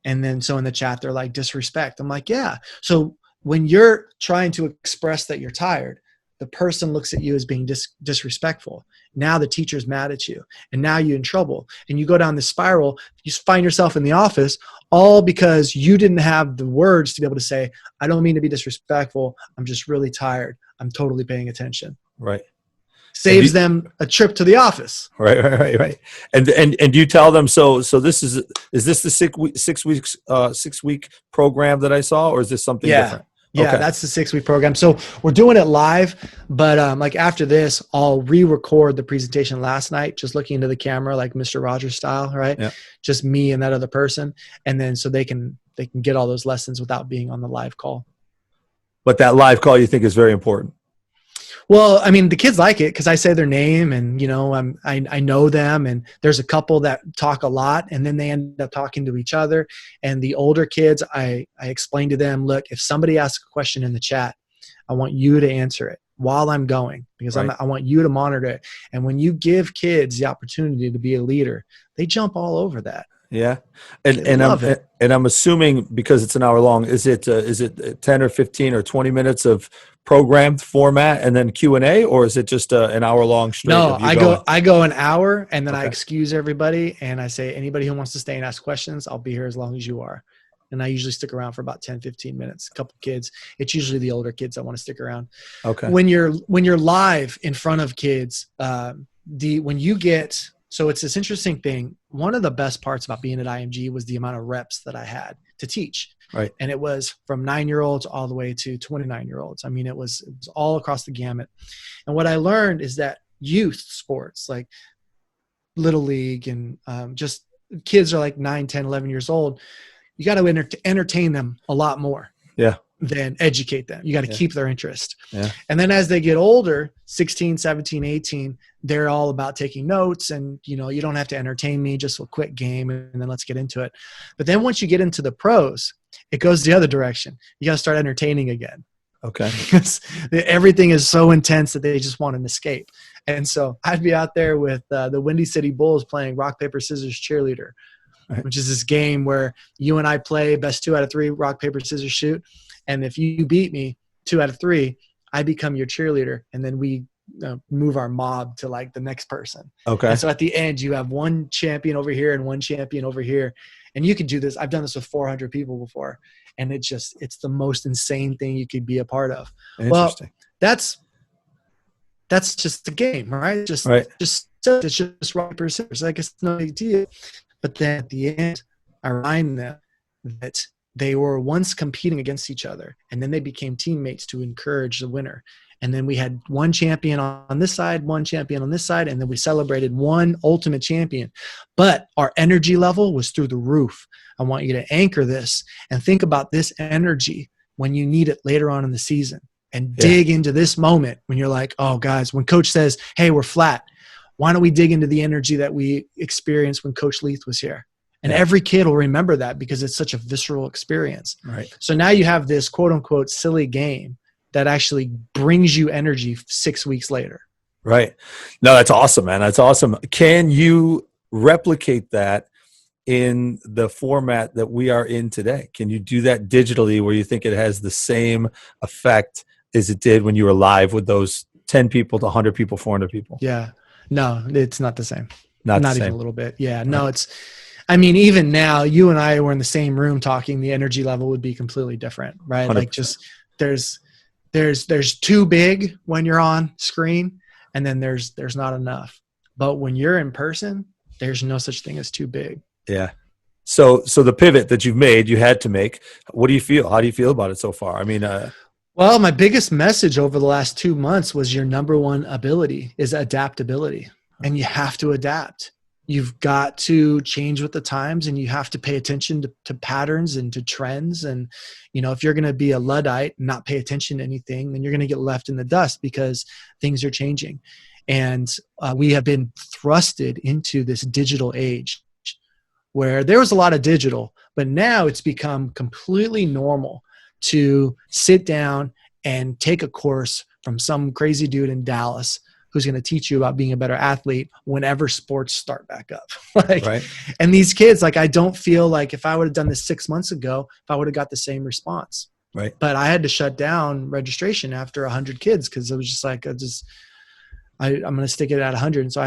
And then so in the chat, they're like, disrespect. I'm like, yeah. So when you're trying to express that you're tired, the person looks at you as being disrespectful. Now the teacher's mad at you, and now you're in trouble, and you go down this spiral. You find yourself in the office all because you didn't have the words to be able to say, I don't mean to be disrespectful. I'm just really tired. I'm totally paying attention. Right. Saves them a trip to the office. Right. And you tell them, so this is this the 6 week program that I saw, or is this something different? Yeah, that's the 6-week program. So we're doing it live, but like after this, I'll re-record the presentation last night, just looking into the camera, like Mr. Rogers style, right? Yeah. Just me and that other person. And then so they can get all those lessons without being on the live call. But that live call you think is very important? Well, I mean, the kids like it because I say their name and, you know, I know them, and there's a couple that talk a lot and then they end up talking to each other. And the older kids, I explain to them, look, if somebody asks a question in the chat, I want you to answer it while I'm going, because I want you to monitor it. And when you give kids the opportunity to be a leader, they jump all over that. Yeah. And I'm assuming because it's an hour long, is it 10 or 15 or 20 minutes of programmed format and then Q&A, or is it just an hour long straight? No, I go an hour and then I excuse everybody and I say, anybody who wants to stay and ask questions, I'll be here as long as you are. And I usually stick around for about 10, 15 minutes. A couple kids. It's usually the older kids that want to stick around. Okay. When you're live in front of kids, so it's this interesting thing. One of the best parts about being at IMG was the amount of reps that I had to teach. Right. And it was from 9-year-olds all the way to 29-year-olds. I mean, it was all across the gamut. And what I learned is that youth sports, like Little League and just kids are like 9, 10, 11 years old, you got to entertain them a lot more. Yeah. Than educate them. You got to keep their interest. Yeah. And then as they get older, 16, 17, 18, they're all about taking notes and, you know, you don't have to entertain me, just a quick game and then let's get into it. But then once you get into the pros, it goes the other direction. You got to start entertaining again. Okay. Because everything is so intense that they just want an escape. And so I'd be out there with the Windy City Bulls playing rock, paper, scissors cheerleader, which is this game where you and I play best 2 out of 3, rock, paper, scissors, shoot. And if you beat me 2 out of 3, I become your cheerleader. And then we move our mob to like the next person. Okay. And so at the end, you have one champion over here and one champion over here. And you can do this. I've done this with 400 people before. And it's the most insane thing you could be a part of. Interesting. Well, that's just the game, right? It's just rock, paper, scissors. I guess it's no big deal. But then at the end, I remind them that they were once competing against each other, and then they became teammates to encourage the winner. And then we had one champion on this side, one champion on this side, and then we celebrated one ultimate champion. But our energy level was through the roof. I want you to anchor this and think about this energy when you need it later on in the season, and dig into this moment when you're like, oh, guys, when coach says, hey, we're flat, why don't we dig into the energy that we experienced when Coach Leath was here? And every kid will remember that because it's such a visceral experience. Right. So now you have this quote unquote silly game that actually brings you energy 6 weeks later. Right. No, that's awesome, man. That's awesome. Can you replicate that in the format that we are in today? Can you do that digitally where you think it has the same effect as it did when you were live with those 10 people to 100 people, 400 people? Yeah. No, it's not the same. Not even a little bit. Yeah. No, I mean, even now, you and I were in the same room talking, the energy level would be completely different, right? 100%. Like just there's too big when you're on screen, and then there's not enough. But when you're in person, there's no such thing as too big. Yeah. So the pivot that you've made, you had to make. What do you feel? How do you feel about it so far? I mean, well, my biggest message over the last 2 months was your number one ability is adaptability, and you have to adapt. You've got to change with the times, and you have to pay attention to patterns and to trends. And, you know, if you're going to be a Luddite and not pay attention to anything, then you're going to get left in the dust because things are changing. And we have been thrusted into this digital age where there was a lot of digital, but now it's become completely normal to sit down and take a course from some crazy dude in Dallas who's going to teach you about being a better athlete whenever sports start back up. Right. And these kids, like, I don't feel like if I would have done this 6 months ago, if I would have got the same response. Right. But I had to shut down registration after 100 kids because it was just like, I'm going to stick it at 100. And so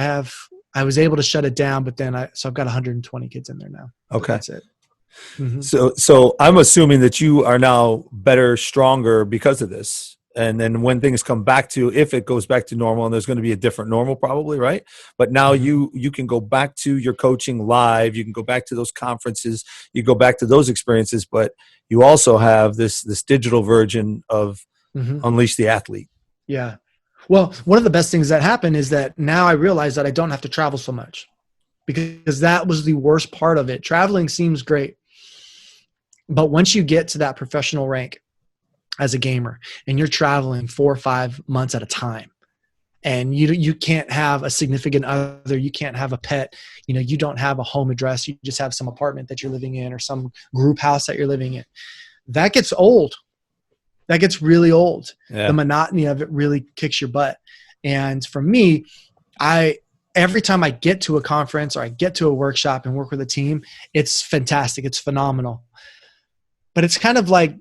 I was able to shut it down, but then so I've got 120 kids in there now. Okay. That's it. Mm-hmm. So I'm assuming that you are now better, stronger because of this. And then when things come back to, if it goes back to normal, and there's going to be a different normal probably, right? But now you can go back to your coaching live. You can go back to those conferences. You go back to those experiences, but you also have this digital version of Unleash the Athlete. Yeah. Well, one of the best things that happened is that now I realize that I don't have to travel so much, because that was the worst part of it. Traveling seems great, but once you get to that professional rank as a gamer and you're traveling 4 or 5 months at a time, and you can't have a significant other, you can't have a pet, you don't have a home address, you just have some apartment that you're living in or some group house that you're living in. That gets old. That gets really old. Yeah. The monotony of it really kicks your butt. And for me, every time I get to a conference or I get to a workshop and work with a team, it's fantastic. It's phenomenal. But it's kind of like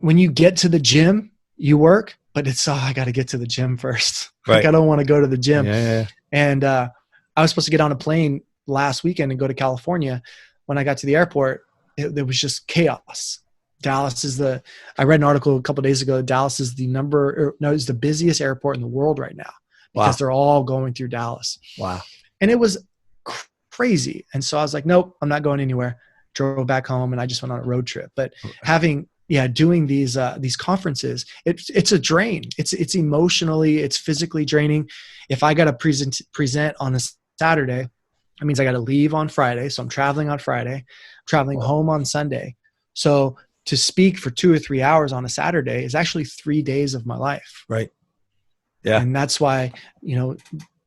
when you get to the gym, you work, but I got to get to the gym first. Right. Like, I don't want to go to the gym. Yeah. And I was supposed to get on a plane last weekend and go to California. When I got to the airport, there was just chaos. Dallas I read an article a couple of days ago. Dallas is is the busiest airport in the world right now because they're all going through Dallas. Wow. And it was crazy. And so I was like, nope, I'm not going anywhere. Drove back home and I just went on a road trip. But doing these conferences, it's a drain. It's emotionally, it's physically draining. If I got to present on a Saturday, that means I got to leave on Friday. So I'm traveling on Friday, traveling home on Sunday. So to speak for 2 or 3 hours on a Saturday is actually 3 days of my life. Right. Yeah. And that's why,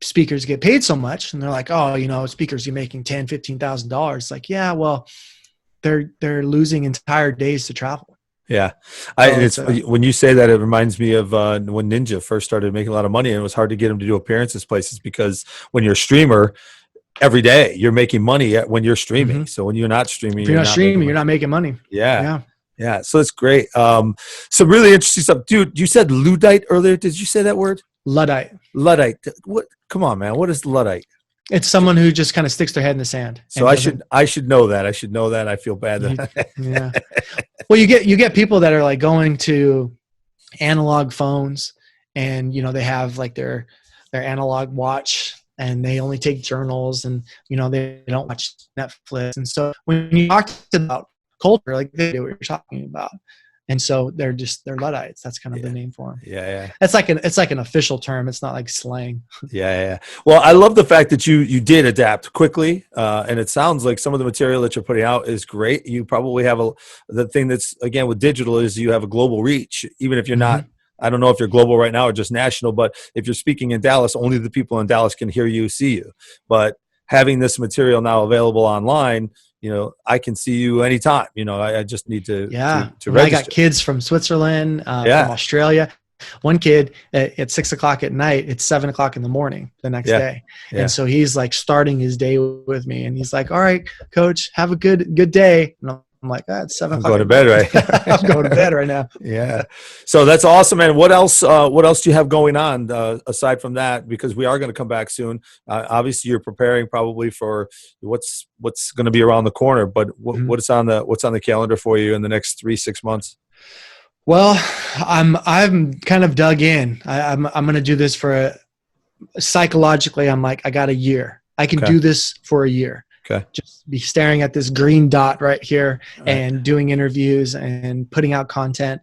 speakers get paid so much, and they're like, oh, speakers, you're making $10,000, $15,000. It's like, yeah, well, they're losing entire days to travel. Yeah. When you say that, it reminds me of when Ninja first started making a lot of money, and it was hard to get him to do appearances places, because when you're a streamer, every day you're making money when you're streaming. So when you're not streaming, if you're not streaming, you're not making money. Yeah. So that's great. Some really interesting stuff. Dude, you said Luddite earlier. Did you say that word? Luddite. What? Come on, man. What is Luddite? It's someone who just kind of sticks their head in the sand. So I should know that. I should know that. I feel bad. Yeah. Well, you get people that are like going to analog phones, and they have like their analog watch, and they only take journals, and they don't watch Netflix. And so when you talk about culture, like, they know what you're talking about. And so they're Luddites. That's kind of the name for them. Yeah. It's like an official term. It's not like slang. Yeah. Well, I love the fact that you did adapt quickly, and it sounds like some of the material that you're putting out is great. You probably have the thing that's, again, with digital, is you have a global reach, even if you're not. I don't know if you're global right now or just national, but if you're speaking in Dallas, only the people in Dallas can hear you, see you. But having this material now available online, I can see you anytime. I just need to register. I got kids from Switzerland, from Australia. One kid at 6:00 at night, it's 7:00 in the morning the next day. And so he's like starting his day with me, and he's like, all right, coach, have a good day. And I'm like, it's 7:00. I'm going to bed, right? I'm going to bed right now. Yeah. So that's awesome, man. What else do you have going on aside from that? Because we are going to come back soon. Obviously, you're preparing probably for what's going to be around the corner. But what's on the calendar for you in the next 3-6 months? Well, I'm kind of dug in. I'm going to do this for psychologically. I'm like, I got a year. I can do this for a year. Okay. Just be staring at this green dot right here and doing interviews and putting out content.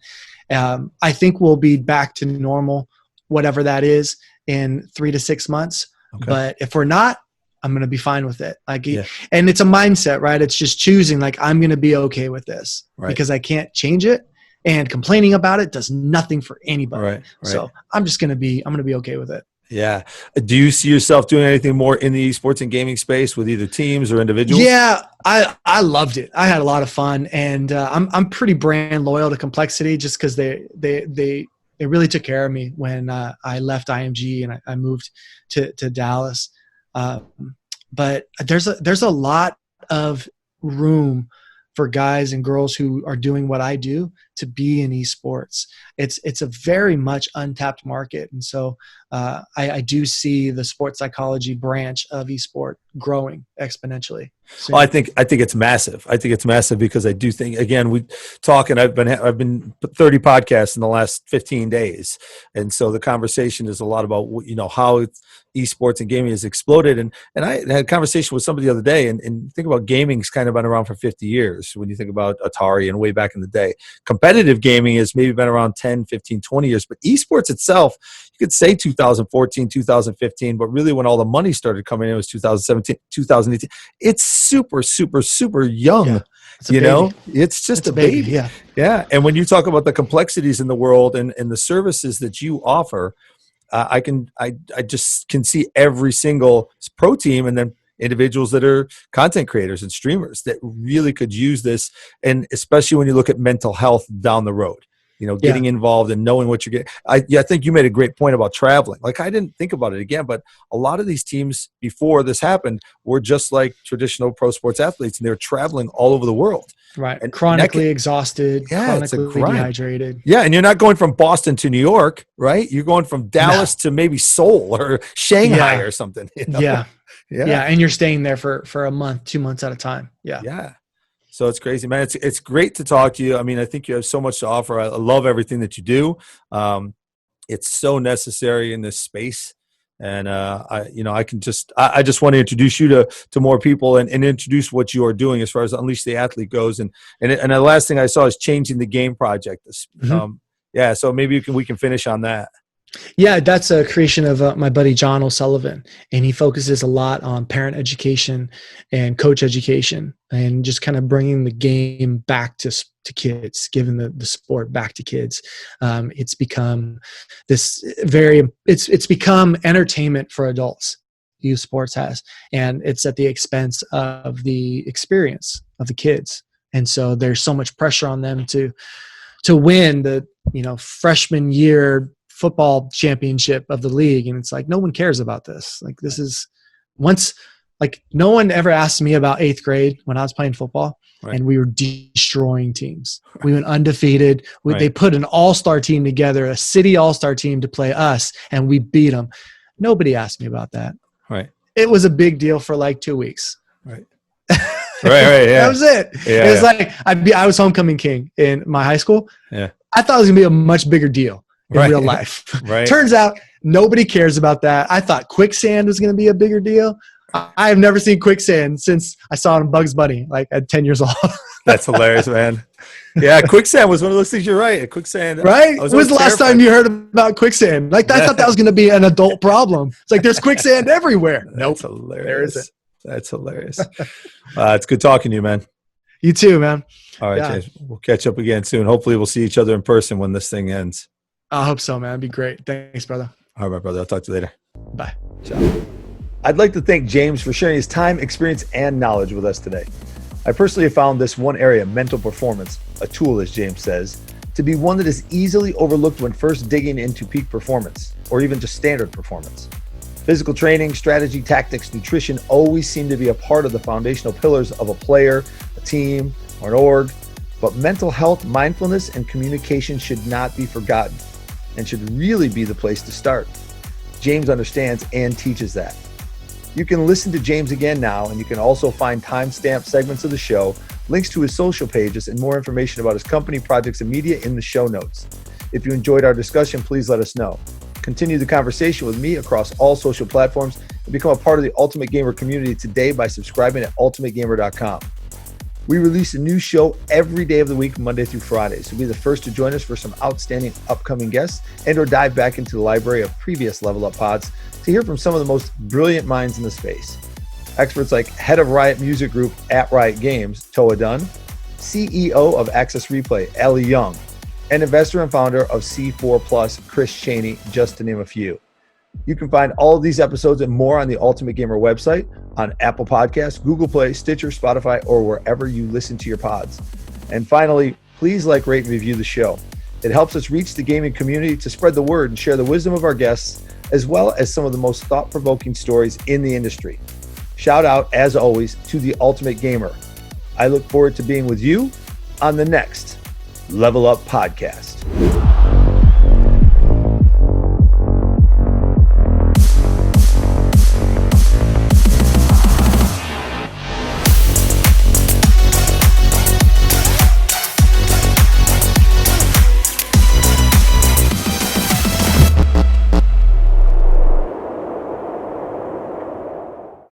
I think we'll be back to normal, whatever that is, in 3 to 6 months. Okay. But if we're not, I'm going to be fine with it. And it's a mindset, right? It's just choosing, like, I'm going to be okay with this because I can't change it, and complaining about it does nothing for anybody. Right. So I'm going to be okay with it. Yeah. Do you see yourself doing anything more in the esports and gaming space with either teams or individuals? Yeah, I loved it. I had a lot of fun, and I'm pretty brand loyal to Complexity, just because they they really took care of me when I left IMG and I moved to Dallas. But there's a lot of room for guys and girls who are doing what I do to be in esports. It's a very much untapped market. And so I do see the sports psychology branch of esport growing exponentially. Well, I think it's massive. I think it's massive because I do think, again, we talk, and I've been 30 podcasts in the last 15 days. And so the conversation is a lot about, how esports and gaming has exploded. And I had a conversation with somebody the other day, and think about gaming's kind of been around for 50 years when you think about Atari and way back in the day. Competitive gaming has maybe been around 10, 15, 20 years, but esports itself, you could say 2014, 2015, but really when all the money started coming in, it was 2017, 2018. It's super, super, super young. Yeah, it's just a baby. Yeah. And when you talk about the complexities in the world and the services that you offer, I just can see every single pro team and then individuals that are content creators and streamers that really could use this. And especially when you look at mental health down the road, getting involved and knowing what you're getting. I think you made a great point about traveling. Like, I didn't think about it again, but a lot of these teams before this happened were just like traditional pro sports athletes, and they're traveling all over the world. Right. And chronically exhausted, chronically dehydrated. Yeah. And you're not going from Boston to New York, right? You're going from Dallas to maybe Seoul or Shanghai or something. Yeah. And you're staying there for a month, 2 months at a time. Yeah. So it's crazy, man. It's great to talk to you. I mean, I think you have so much to offer. I love everything that you do. It's so necessary in this space. And I just want to introduce you to more people and introduce what you are doing as far as Unleash the Athlete goes. And the last thing I saw is Changing the Game project. So maybe we can finish on that. Yeah, that's a creation of my buddy John O'Sullivan, and he focuses a lot on parent education and coach education, and just kind of bringing the game back to kids, giving the sport back to kids. It's become it's become entertainment for adults. Youth sports has, and it's at the expense of the experience of the kids, and so there's so much pressure on them to win the freshman year football championship of the league. And it's like, no one cares about this. Like, this is no one ever asked me about 8th grade when I was playing football, and we were destroying teams. We went undefeated. They put an all-star team together, a city all-star team to play us, and we beat them. Nobody asked me about that. Right. It was a big deal for like 2 weeks. Right. Right. Yeah. That was it. Yeah, it was like, I was homecoming king in my high scholl. Yeah. I thought it was gonna be a much bigger deal in real life. Right. Turns out nobody cares about that. I thought quicksand was going to be a bigger deal. I have never seen quicksand since I saw it in Bugs Bunny, like at 10 years old. That's hilarious, man. Yeah, quicksand was one of those things. You're right. Quicksand. Right? When was the last time you heard about quicksand? Like, I thought that was going to be an adult problem. It's like, there's quicksand everywhere. That's hilarious. There isn't. That's hilarious. It's good talking to you, man. You too, man. All right, James. We'll catch up again soon. Hopefully we'll see each other in person when this thing ends. I hope so, man. It'd be great. Thanks, brother. All right, my brother. I'll talk to you later. Bye. Ciao. I'd like to thank James for sharing his time, experience, and knowledge with us today. I personally have found this one area, mental performance, a tool, as James says, to be one that is easily overlooked when first digging into peak performance, or even just standard performance. Physical training, strategy, tactics, nutrition always seem to be a part of the foundational pillars of a player, a team, or an org, but mental health, mindfulness, and communication should not be forgotten and should really be the place to start. James understands and teaches that. You can listen to James again now, and you can also find timestamped segments of the show, links to his social pages, and more information about his company, projects, and media in the show notes. If you enjoyed our discussion, please let us know. Continue the conversation with me across all social platforms and become a part of the Ultimate Gamer community today by subscribing at ultimategamer.com. We release a new show every day of the week, Monday through Friday, so be the first to join us for some outstanding upcoming guests and/or dive back into the library of previous Level Up pods to hear from some of the most brilliant minds in the space. Experts like head of Riot Music Group at Riot Games, Toa Dunn, CEO of Access Replay, Ellie Young, and investor and founder of C4 Plus, Chris Cheney, just to name a few. You can find all of these episodes and more on the Ultimate Gamer website, on Apple Podcasts, Google Play, Stitcher, Spotify, or wherever you listen to your pods. And finally, please like, rate, and review the show. It helps us reach the gaming community to spread the word and share the wisdom of our guests, as well as some of the most thought-provoking stories in the industry. Shout out, as always, to the Ultimate Gamer. I look forward to being with you on the next Level Up Podcast.